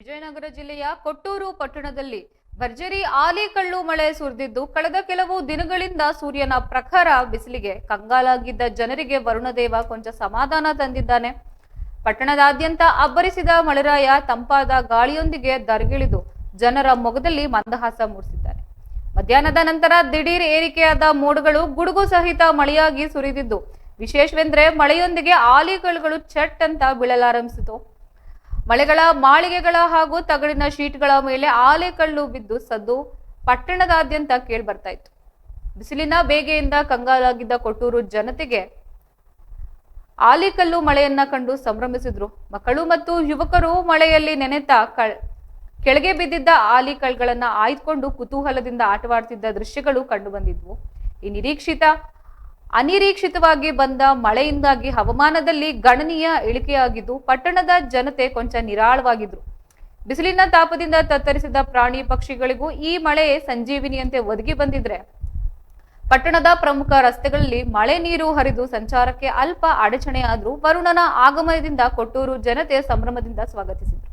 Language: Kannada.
ವಿಜಯನಗರ ಜಿಲ್ಲೆಯ ಕೊಟ್ಟೂರು ಪಟ್ಟಣದಲ್ಲಿ ಭರ್ಜರಿ ಆಲಿಕಲ್ಲು ಮಳೆ ಸುರಿದಿದ್ದು ಕಳೆದ ಕೆಲವು ದಿನಗಳಿಂದ ಸೂರ್ಯನ ಪ್ರಖರ ಬಿಸಿಲಿಗೆ ಕಂಗಾಲಾಗಿದ್ದ ಜನರಿಗೆ ವರುಣದೇವ ಕೊಂಚ ಸಮಾಧಾನ ತಂದಿದ್ದಾನೆ. ಪಟ್ಟಣದಾದ್ಯಂತ ಅಬ್ಬರಿಸಿದ ಮಳೆರಾಯ ತಂಪಾದ ಗಾಳಿಯೊಂದಿಗೆ ದರ್ಗಿಳಿದು ಜನರ ಮೊಗದಲ್ಲಿ ಮಂದಹಾಸ ಮೂಡಿಸಿದ್ದಾನೆ. ಮಧ್ಯಾಹ್ನದ ನಂತರ ದಿಢೀರ್ ಏರಿಕೆಯಾದ ಮೋಡಗಳು ಗುಡುಗು ಸಹಿತ ಮಳೆಯಾಗಿ ಸುರಿದಿದ್ದು ವಿಶೇಷವೆಂದರೆ ಮಳೆಯೊಂದಿಗೆ ಆಲಿಕಲ್ಲುಗಳು ಚಟ್ ಅಂತ ಬೀಳಲಾರಂಭಿಸಿತು. ಮಳೆಗಳ ಮಾಳಿಗೆಗಳ ಹಾಗೂ ತಗಡಿನ ಶೀಟ್ಗಳ ಮೇಲೆ ಆಲಿಕಲ್ಲು ಬಿದ್ದು ಸದ್ದು ಪಟ್ಟಣದಾದ್ಯಂತ ಕೇಳ್ಬರ್ತಾ ಇತ್ತು. ಬಿಸಿಲಿನ ಬೇಗೆಯಿಂದ ಕಂಗಾಲಾಗಿದ್ದ ಕೊಟ್ಟೂರು ಜನತೆಗೆ ಆಲಿಕಲ್ಲು ಮಳೆಯನ್ನ ಕಂಡು ಸಂಭ್ರಮಿಸಿದ್ರು. ಮಕ್ಕಳು ಮತ್ತು ಯುವಕರು ಮಳೆಯಲ್ಲಿ ನೆನೆತ ಕೆಳಗೆ ಬಿದ್ದಿದ್ದ ಆಲಿಕಲ್ಗಳನ್ನ ಆಯ್ದುಕೊಂಡು ಕುತೂಹಲದಿಂದ ಆಟವಾಡ್ತಿದ್ದ ದೃಶ್ಯಗಳು ಕಂಡು ಬಂದಿದ್ವು. ಈ ಅನಿರೀಕ್ಷಿತವಾಗಿ ಬಂದ ಮಳೆಯಿಂದಾಗಿ ಹವಾಮಾನದಲ್ಲಿ ಗಣನೀಯ ಇಳಿಕೆಯಾಗಿದ್ದು ಪಟ್ಟಣದ ಜನತೆ ಕೊಂಚ ನಿರಾಳವಾಗಿದ್ರು. ಬಿಸಿಲಿನ ತಾಪದಿಂದ ತತ್ತರಿಸಿದ ಪ್ರಾಣಿ ಪಕ್ಷಿಗಳಿಗೂ ಈ ಮಳೆ ಸಂಜೀವಿನಿಯಂತೆ ಒದಗಿ ಬಂದಿದ್ರೆ ಪಟ್ಟಣದ ಪ್ರಮುಖ ರಸ್ತೆಗಳಲ್ಲಿ ಮಳೆ ನೀರು ಹರಿದು ಸಂಚಾರಕ್ಕೆ ಅಲ್ಪ ಅಡಚಣೆಯಾದರೂ ವರುಣನ ಆಗಮನದಿಂದ ಕೊಟ್ಟೂರು ಜನತೆ ಸಂಭ್ರಮದಿಂದ ಸ್ವಾಗತಿಸಿದ್ರು.